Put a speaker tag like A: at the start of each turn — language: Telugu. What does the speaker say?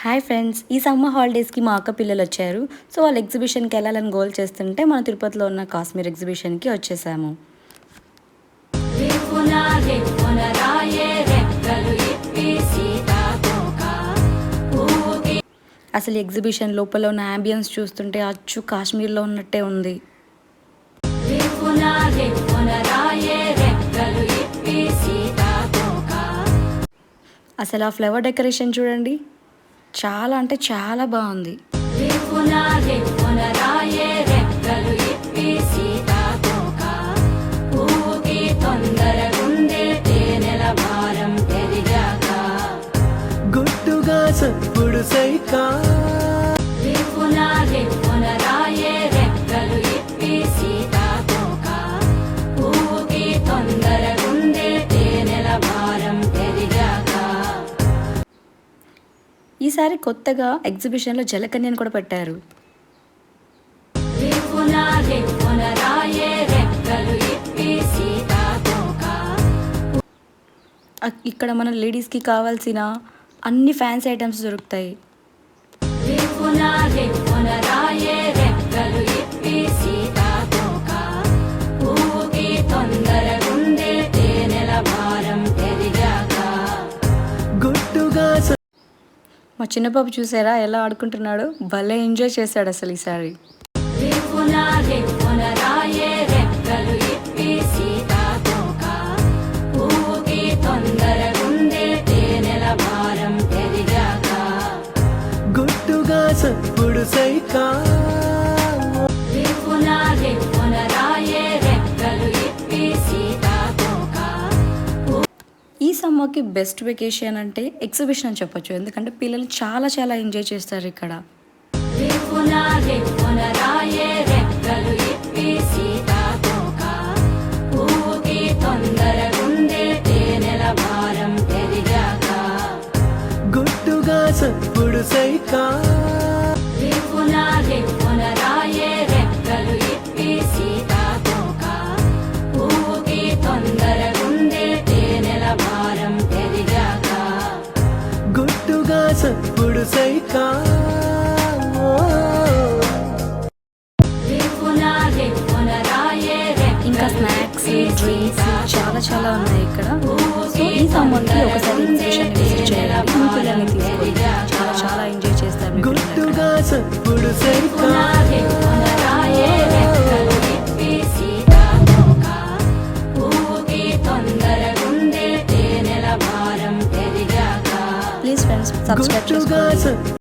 A: హాయ్ ఫ్రెండ్స్, ఈ సమ్మర్ హాలిడేస్కి మా అక్క పిల్లలు వచ్చారు. సో వాళ్ళు ఎగ్జిబిషన్కి వెళ్ళాలని గోల్ చేస్తుంటే మన తిరుపతిలో ఉన్న కాశ్మీర్ ఎగ్జిబిషన్కి వచ్చేసాము. అసలు ఎగ్జిబిషన్ లోపల ఉన్న అంబియన్స్ చూస్తుంటే అచ్చు కాశ్మీర్లో ఉన్నట్టే ఉంది. అసలు ఆ ఫ్లవర్ డెకరేషన్ చూడండి, చాలా అంటే చాలా బాగుంది.
B: గుట్టుగా సప్పుడు సైకా
A: ఈసారి కొత్తగా ఎగ్జిబిషన్లో జలకన్యను కూడా పెట్టారు. ఇక్కడ మన లేడీస్కి కావాల్సిన అన్ని ఫ్యాన్సీ ఐటమ్స్ దొరుకుతాయి. మా చిన్నపాపు చూసారా ఎలా ఆడుకుంటున్నాడు, భలే ఎంజాయ్ చేశాడు అసలు ఈసారి.
B: గుట్టుగా సప్పుడు సైకా
A: ఈ సమ్మర్కి బెస్ట్ వెకేషన్ అంటే ఎగ్జిబిషన్ అని చెప్పొచ్చు, ఎందుకంటే పిల్లలు చాలా చాలా ఎంజాయ్ చేస్తారు ఇక్కడ.
B: గుట్టుగా సప్పుడు సైకా గుట్టుగా సప్పుడు సైకా
A: ఇంకా స్నాక్స్, డ్రింక్స్ చాలా చాలా ఉన్నాయి ఇక్కడ. సో ఈ సమ్మర్కి ఒకసారి ఎగ్జిబిషన్ విజిట్ చేయాలి, మీ పిల్లల్ని తీసుకొని చాలా చాలా ఎంజాయ్ చేస్తారు.
B: గుట్టుగా సప్పుడు సైకా
A: ప్లీజ్ ఫ్రెండ్స్, సబ్స్క్రైబ్ చేసుకోండి.